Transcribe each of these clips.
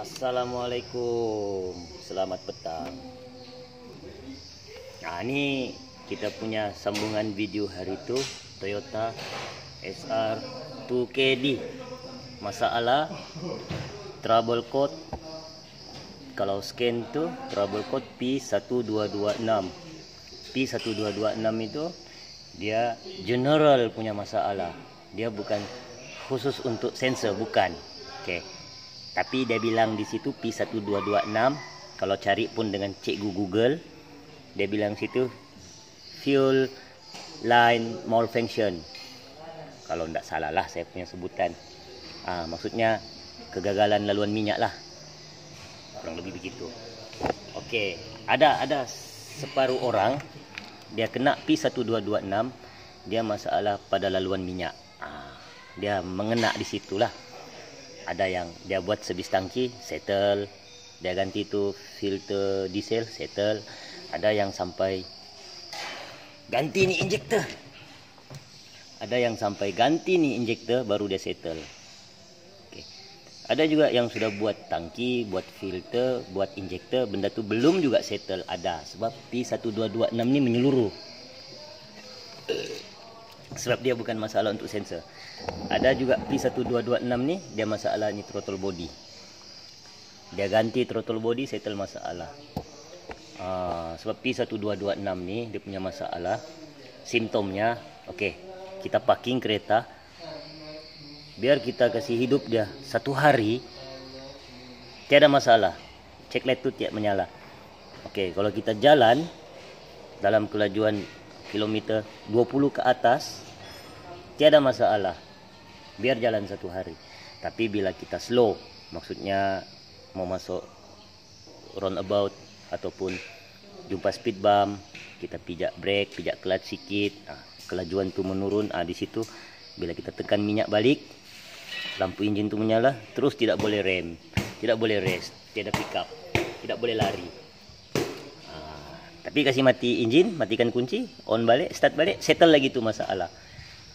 Assalamualaikum, selamat petang. Nah, ini kita punya sambungan video hari itu Toyota SR 2KD. Masalah trouble code, kalau scan tuh trouble code P1226. P1226 itu dia general punya masalah. Dia bukan khusus untuk sensor, bukan. Oke. Tapi dia bilang di situ P1226. Kalau cari pun dengan cikgu Google, dia bilang situ fuel line malfunction. Kalau tidak salah lah saya punya sebutan. Maksudnya kegagalan laluan minyak lah. Kurang lebih begitu. Oke, ada separuh orang dia kena P1226, dia masalah pada laluan minyak. Dia mengena di situlah. Ada yang dia buat servis tangki, settle. Dia ganti itu filter diesel, settle. Ada yang sampai ganti nih injektor. Ada yang sampai ganti nih injektor baru dia settle. Oke. Ada juga yang sudah buat tangki, buat filter, buat injektor, benda tu belum juga settle. Ada, sebab P1226 ni menyeluruh. Sebab dia bukan masalah untuk sensor. Ada juga P1226 ni dia masalah ni throttle body. Dia ganti throttle body, settle masalah. Sebab P1226 ni dia punya masalah, simptomnya, okey, kita parking kereta, biar kita kasih hidup dia 1 hari, tiada masalah. Check light tu tiada menyala. Okey, kalau kita jalan dalam kelajuan kilometer 20 ke atas, tiada masalah. Biar jalan 1 hari. Tapi bila kita slow, maksudnya mau masuk roundabout ataupun jumpa speed bump, kita pijak brake, pijak clutch sikit, kelajuan tu menurun, di situ bila kita tekan minyak balik, lampu enjin tu menyala, terus tidak boleh rem, tidak boleh rest, tiada pick up, tidak boleh lari. Tapi kasih mati enjin, matikan kunci, on balik, start balik, settle lagi tu masalah.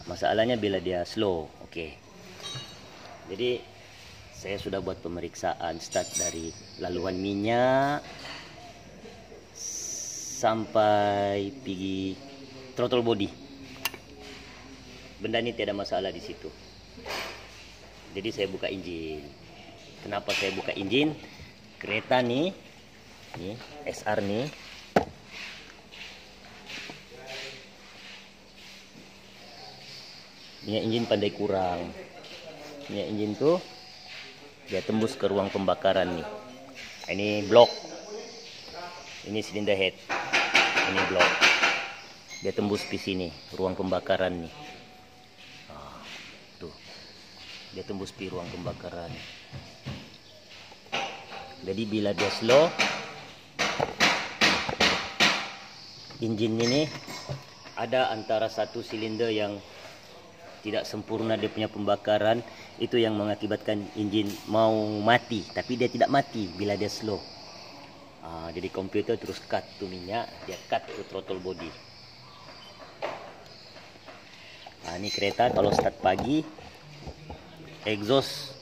Masalahnya bila dia slow. Okey. Jadi saya sudah buat pemeriksaan start dari laluan minyak sampai pergi throttle body. Benda ni tiada masalah di situ. Jadi saya buka enjin. Kenapa saya buka enjin? Kereta ni SR ni minyak enjin pandai kurang. Minyak enjin tu dia tembus ke ruang pembakaran ni. Ini blok. Ini silinder head. Ini blok. Dia tembus di sini, ruang pembakaran ni. Tuh. Dia tembus di ruang pembakaran. Jadi bila dia slow, enjin ini ada antara satu silinder yang tidak sempurna dia punya pembakaran, itu yang mengakibatkan enjin mau mati, tapi dia tidak mati bila dia slow. Jadi komputer terus cut tu minyak, dia cut tu throttle body. Ini kereta kalau start pagi, exhaust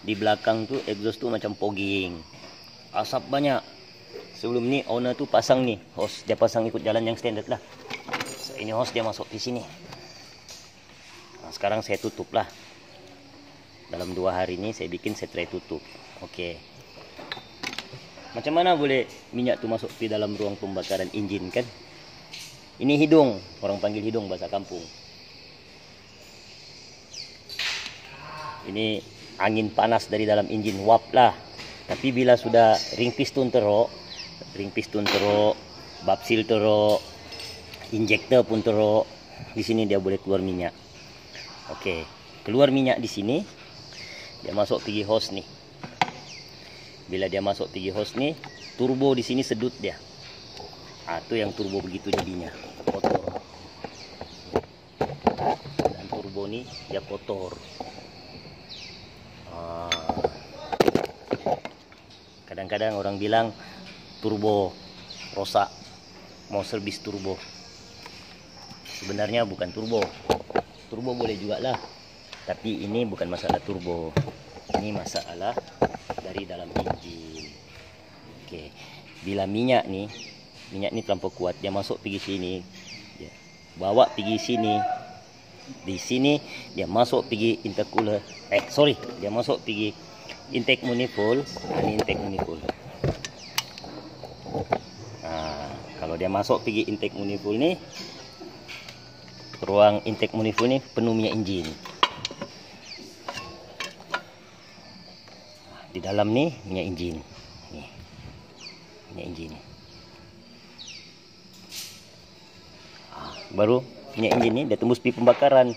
di belakang tu, exhaust tu macam fogging, asap banyak. Sebelum ni owner tu pasang ni hose, dia pasang ikut jalan yang standard lah. So, ini hose dia masuk di sini. Sekarang saya tutup lah. Dalam 2 hari ini saya bikin, saya try tutup. Okey. Macam mana boleh minyak tu masuk di dalam ruang pembakaran enjin kan? Ini hidung, orang panggil hidung bahasa kampung. Ini angin panas dari dalam enjin, uap lah. Tapi bila sudah ring piston teruk, bab seal teruk, injektor pun teruk, di sini dia boleh keluar minyak. Okey, keluar minyak di sini, dia masuk pergi hose ni. Bila dia masuk pergi hose ni, turbo di sini sedut dia. Tu yang turbo begitu jadinya, kotor. Dan turbo ni dia kotor. Kadang-kadang orang bilang turbo rosak, mau servis turbo. Sebenarnya bukan turbo. Turbo boleh juga lah, tapi ini bukan masalah turbo, ini masalah dari dalam engine. Oke, bila minyak nih terlampau kuat, dia masuk pergi sini, dia bawa pergi sini, di sini dia masuk pergi intercooler, dia masuk pergi intake manifold. Ini intake manifold. Kalau dia masuk pergi intake manifold nih, ruang intake manifold ini penuh minyak engine. Di dalam nih minyak engine, nih minyak engine. Baru minyak engine nih dia tembus pipa pembakaran,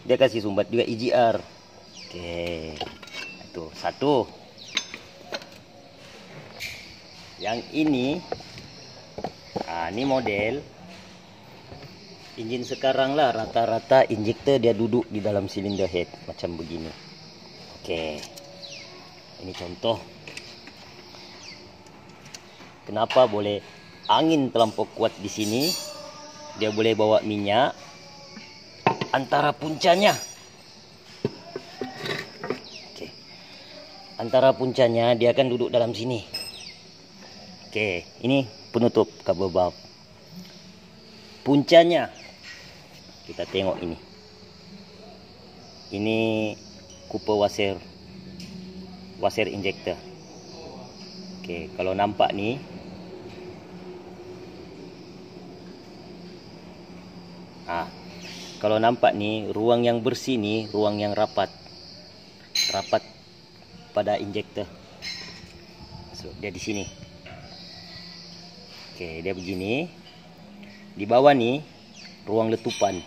dia kasih sumbat juga EGR. Oke, itu satu. Yang ini, ini model engine sekarang lah, rata-rata injektor dia duduk di dalam silinder head macam begini. Oke, ini contoh kenapa boleh angin terlampau kuat di sini. Dia boleh bawa minyak antara puncanya. Oke. Antara puncanya dia akan duduk dalam sini. Oke, ini penutup kabel valve. Puncanya kita tengok ini. Ini kupa washer injector. Oke, kalau nampak nih, kalau nampak nih, ruang yang bersih nih, ruang yang rapat pada injektor. So, dia di sini. Oke, dia begini. Di bawah nih, ruang letupan.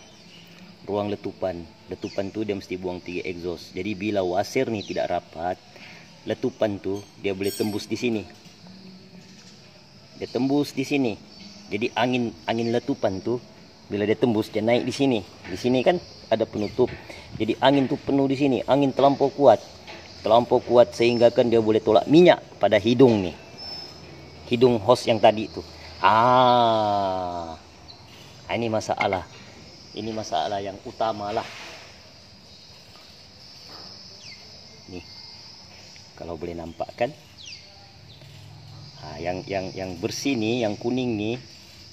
Letupan tuh dia mesti buang 3 exhaust. Jadi bila washer nih tidak rapat, letupan tuh dia boleh tembus di sini. Dia tembus di sini. Jadi angin letupan tuh bila dia tembus, dia naik di sini. Di sini kan ada penutup. Jadi angin tuh penuh di sini. Angin terlampau kuat sehingga kan dia boleh tolak minyak pada hidung nih. Hidung hose yang tadi tuh. Ini masalah. Ini masalah yang utama lah. Nih, kalau boleh nampak kan? Yang bersih nih, yang kuning nih,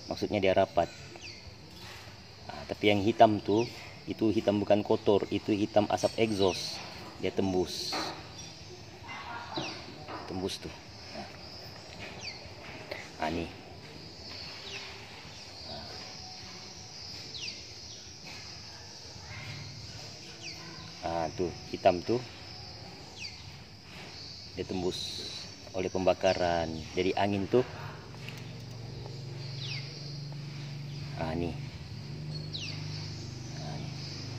maksudnya dia rapat. Tapi yang hitam tuh, itu hitam bukan kotor, itu hitam asap exhaust. Dia tembus tuh. Nih. Tuh hitam tuh, dia tembus oleh pembakaran. Jadi angin tuh, nih.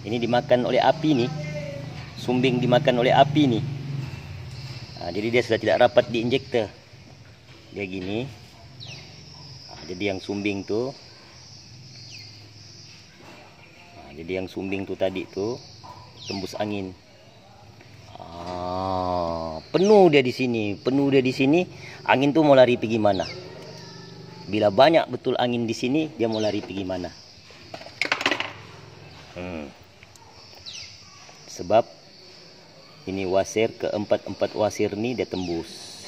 Ini dimakan oleh api nih, sumbing dimakan oleh api nih. Jadi dia sudah tidak rapat di injektor. Dia gini. Jadi yang sumbing tuh, tadi tuh tembus angin. Penuh dia di sini. Angin tuh mau lari pergi mana? Bila banyak betul angin di sini, dia mau lari pergi mana? Sebab ini washer, keempat washer nih dia tembus.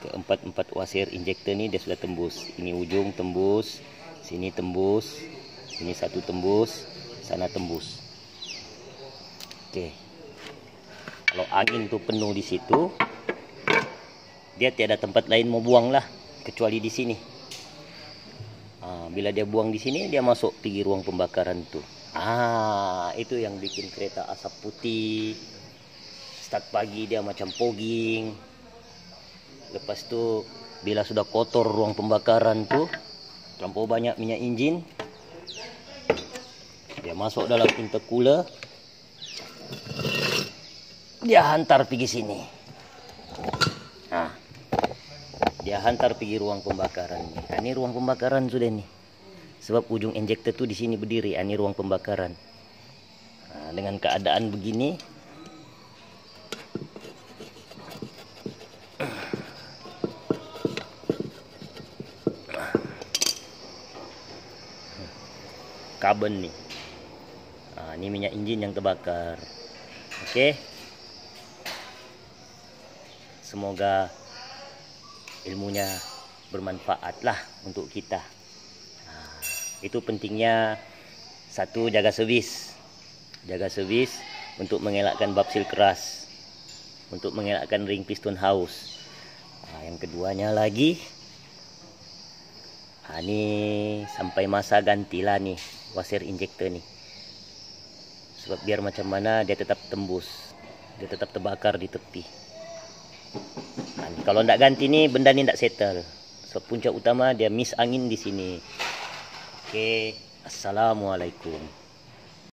Keempat washer injektor nih dia sudah tembus. Ini ujung tembus, sini tembus, ini satu tembus, sana tembus. Oke. Kalau angin tuh penuh di situ, dia tiada tempat lain mau buang lah kecuali di sini. Bila dia buang di sini, dia masuk pergi ruang pembakaran tuh. Itu yang bikin kereta asap putih. Start pagi dia macam fogging. Lepas tu bila sudah kotor ruang pembakaran tuh, terlampau banyak minyak engine, dia masuk dalam intercooler, dia hantar pergi sini. Dia hantar pergi ruang pembakaran. Ini ruang pembakaran sudah nih. Sebab ujung injektor tuh di sini berdiri. Ini ruang pembakaran. Dengan keadaan begini, carbon nih. Ini minyak engine yang terbakar. Oke. semoga ilmunya bermanfaat lah untuk kita. Itu pentingnya satu, jaga servis untuk mengelakkan bapsil keras, untuk mengelakkan ring piston haus. Yang keduanya lagi, ini sampai masa gantilah nih washer injector nih, sebab biar macam mana dia tetap tembus, dia tetap terbakar di tepi. Kalau tidak ganti nih, benda ini tidak settle. So punca utama dia miss angin di sini. Oke, assalamualaikum.